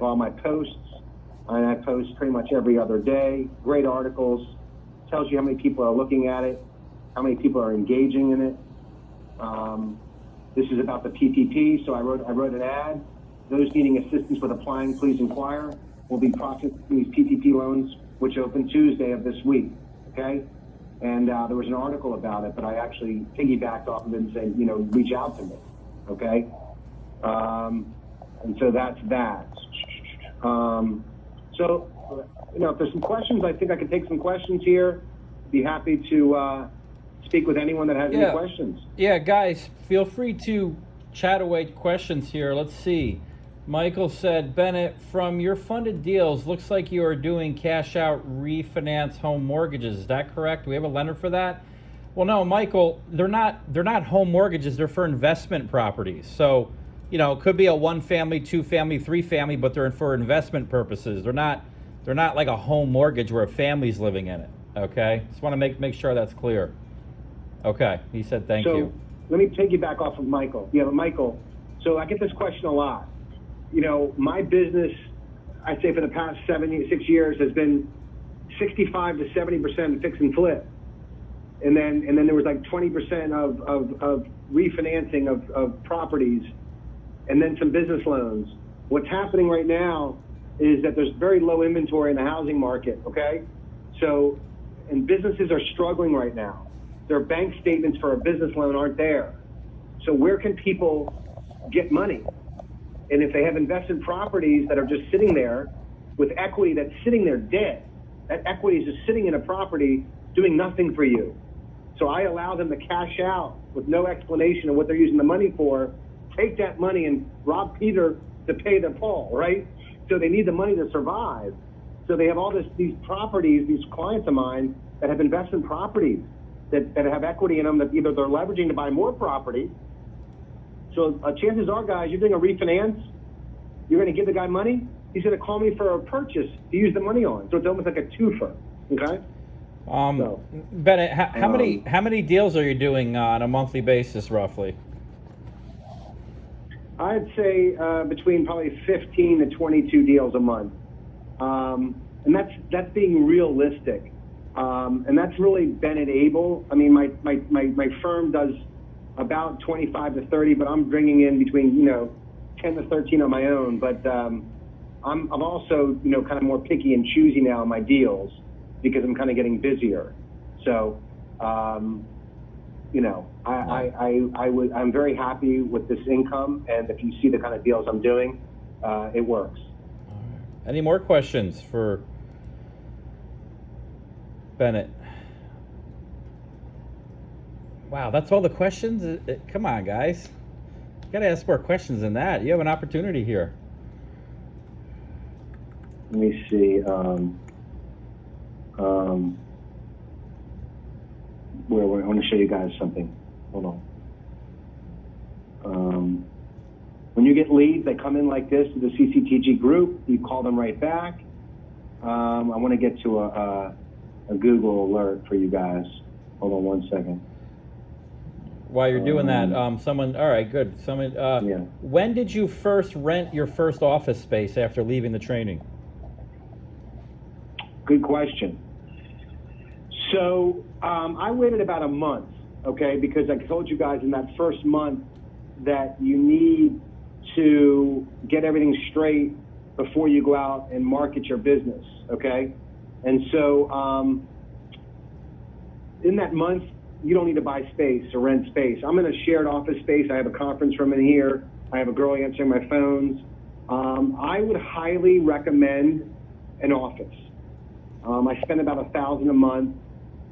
all my posts, and I post pretty much every other day. Great articles, tells you how many people are looking at it, how many people are engaging in it. This is about the PPP, so I wrote an ad. Those needing assistance with applying, please inquire. We'll be processing these PPP loans, which open Tuesday of this week, okay? And there was an article about it, but I actually piggybacked off of it and said, reach out to me, okay? And so that's that. So, if there's some questions, I think I can take some questions here. Be happy to speak with anyone that has any questions. Yeah, guys, feel free to chat away questions here. Let's see. Michael said, Bennet, from your funded deals, looks like you are doing cash out refinance home mortgages. Is that correct? Do we have a lender for that? Well, no, Michael, they're not home mortgages. They're for investment properties. So, it could be a 1-family, 2-family, 3-family, but they're for investment purposes. They're not like a home mortgage where a family's living in it. Okay? Just want to make sure that's clear. Okay. He said thank you. Let me take you back off of Michael. Yeah, but Michael, so I get this question a lot. My business, I'd say for the past 6 years, has been 65 to 70% fix and flip. And then there was like 20% of refinancing of properties, and then some business loans. What's happening right now is that there's very low inventory in the housing market, okay? So, and businesses are struggling right now. Their bank statements for a business loan aren't there. So where can people get money? And if they have investment properties that are just sitting there with equity that's sitting there dead, that equity is just sitting in a property doing nothing for you. So I allow them to cash out with no explanation of what they're using the money for, take that money and rob Peter to pay the Paul, right? So they need the money to survive. So they have all these properties, these clients of mine that have investment properties that have equity in them that either they're leveraging to buy more property. So chances are, guys, you're doing a refinance, you're going to give the guy money, he's going to call me for a purchase to use the money on. So it's almost like a twofer, okay? Bennet, how many deals are you doing on a monthly basis, roughly? I'd say between probably 15 to 22 deals a month. And that's being realistic. And that's really Bennet Abel. I mean, my firm does about 25 to 30, but I'm bringing in between 10 to 13 on my own. But I'm also kind of more picky and choosy now on my deals because I'm kind of getting busier. So I'm very happy with this income, and if you see the kind of deals I'm doing, it works. Any more questions for Bennet? Wow, that's all the questions? Come on, guys. You got to ask more questions than that. You have an opportunity here. Let me see. Where I want to show you guys something. Hold on. When you get leads, they come in like this to the CCTG group. You call them right back. I want to get to a Google alert for you guys. Hold on 1 second. While you're doing that, all right, good. When did you first rent your first office space after leaving the training? Good question. So I waited about a month, okay, because I told you guys in that first month that you need to get everything straight before you go out and market your business, okay? And so in that month, you don't need to buy space or rent space. I'm in a shared office space. I have a conference room in here. I have a girl answering my phones. I would highly recommend an office. I spend about $1,000 a month.